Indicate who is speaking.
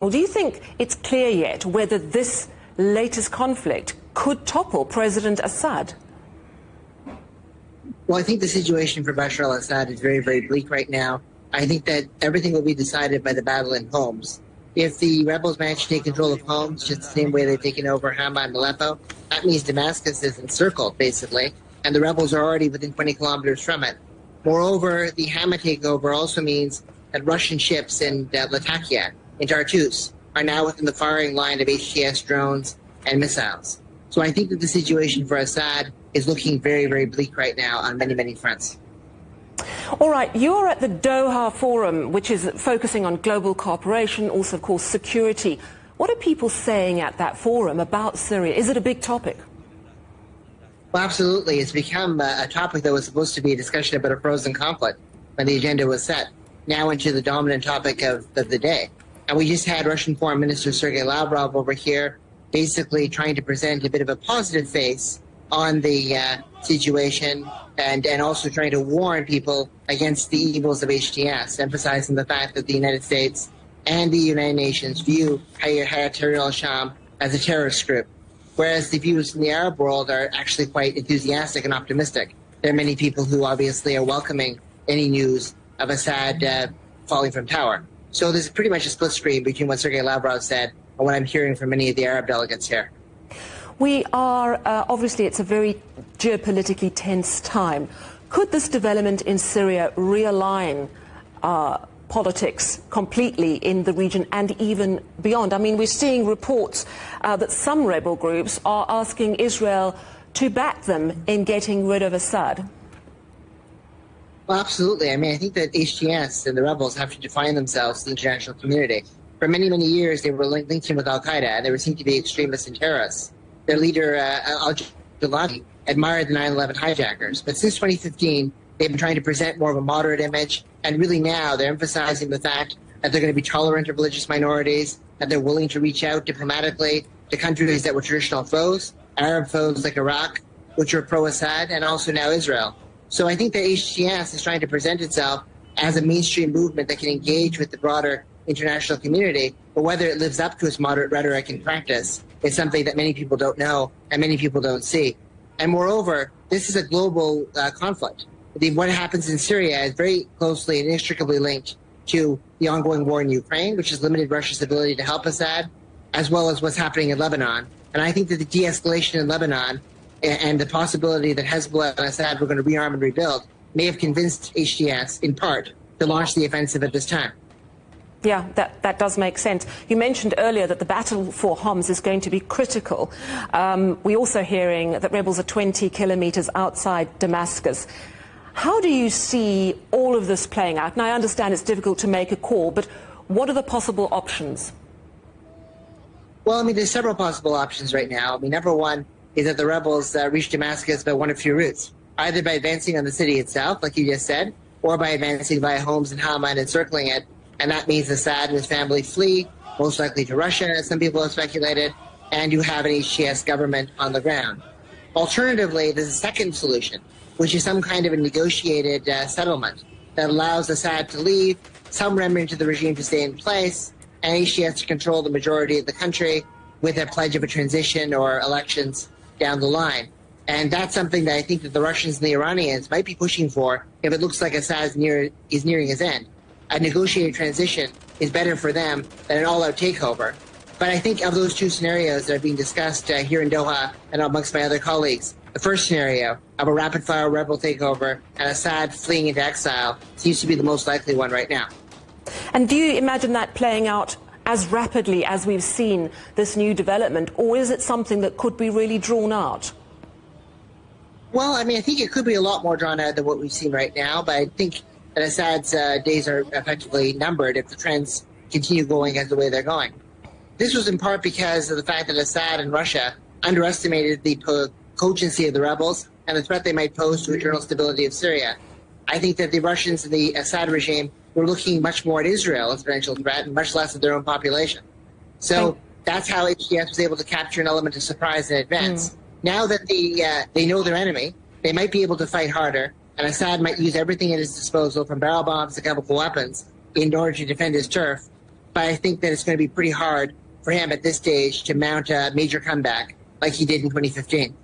Speaker 1: Well, do you think it's clear yet whether this latest conflict could topple President Assad?
Speaker 2: Well, I think the situation for Bashar al-Assad is very, very bleak right now. I think that everything will be decided by the battle in Homs. If the rebels manage to take control of Homs, just the same way they've taken over Hama and Aleppo, that means Damascus is encircled, basically, and the rebels are already within 20 kilometers from it. Moreover, the Hama takeover also means that Russian ships in Latakia, in Tartus, are now within the firing line of HTS drones and missiles. So I think that the situation for Assad is looking very, very bleak right now on many, many fronts.
Speaker 1: All right, you're at the Doha Forum, which is focusing on global cooperation, also, of course, security. What are people saying at that forum about Syria? Is it a big topic?
Speaker 2: Well, absolutely. It's become a topic that was supposed to be a discussion about a frozen conflict when the agenda was set, now into the dominant topic of the day. And we just had Russian Foreign Minister Sergei Lavrov over here basically trying to present a bit of a positive face on the situation and also trying to warn people against the evils of HTS, emphasizing the fact that the United States and the United Nations view Hayat Tahrir al-Sham as a terrorist group, whereas the views in the Arab world are actually quite enthusiastic and optimistic. There are many people who obviously are welcoming any news of Assad falling from power. So there's pretty much a split screen between what Sergei Lavrov said and what I'm hearing from many of the Arab delegates here.
Speaker 1: We are, obviously, it's a very geopolitically tense time. Could this development in Syria realign politics completely in the region and even beyond? I mean, we're seeing reports that some rebel groups are asking Israel to back them in getting rid of Assad.
Speaker 2: Well, absolutely. I mean, I think that HTS and the rebels have to define themselves to the international community. For many, many years, they were linked in with al-Qaeda, and they were seen to be extremists and terrorists. Their leader, al-Jawadi, admired the 9/11 hijackers. But since 2015, they've been trying to present more of a moderate image, and really now they're emphasizing the fact that they're going to be tolerant of religious minorities, that they're willing to reach out diplomatically to countries that were traditional foes, Arab foes like Iraq, which are pro-Assad, and also now Israel. So I think that HTS is trying to present itself as a mainstream movement that can engage with the broader international community, but whether it lives up to its moderate rhetoric in practice is something that many people don't know and many people don't see. And moreover, this is a global conflict. What happens in Syria is very closely and inextricably linked to the ongoing war in Ukraine, which has limited Russia's ability to help Assad, as well as what's happening in Lebanon. And I think that the de-escalation in Lebanon and the possibility that Hezbollah and Assad were going to rearm and rebuild may have convinced HTS, in part, to launch the offensive at this time.
Speaker 1: Yeah, that does make sense. You mentioned earlier that the battle for Homs is going to be critical. We're also hearing that rebels are 20 kilometers outside Damascus. How do you see all of this playing out? And I understand it's difficult to make a call, but what are the possible options?
Speaker 2: Well, I mean, there's several possible options right now. I mean, number one is that the rebels reach Damascus by one of two routes, either by advancing on the city itself, like you just said, or by advancing via Homs and Hama and encircling it. And that means Assad and his family flee, most likely to Russia, as some people have speculated, and you have an HTS government on the ground. Alternatively, there's a second solution, which is some kind of a negotiated settlement that allows Assad to leave, some remnant of the regime to stay in place, and HTS to control the majority of the country with a pledge of a transition or elections down the line. And that's something that I think that the Russians and the Iranians might be pushing for if it looks like Assad is nearing his end. A negotiated transition is better for them than an all-out takeover. But I think of those two scenarios that are being discussed here in Doha and amongst my other colleagues, the first scenario of a rapid-fire rebel takeover and Assad fleeing into exile seems to be the most likely one right now.
Speaker 1: And do you imagine that playing out as rapidly as we've seen this new development, or is it something that could be really drawn out?
Speaker 2: Well, I mean, I think it could be a lot more drawn out than what we've seen right now, but I think that Assad's days are effectively numbered if the trends continue going as the way they're going. This was in part because of the fact that Assad and Russia underestimated the cogency of the rebels and the threat they might pose to internal stability of Syria. I think that the Russians and the Assad regime were looking much more at Israel as a potential threat and much less at their own population. So that's how HTS was able to capture an element of surprise in advance. Now that they know their enemy, they might be able to fight harder, and Assad might use everything at his disposal, from barrel bombs to chemical weapons, in order to defend his turf. but I think that it's going to be pretty hard for him at this stage to mount a major comeback like he did in 2015.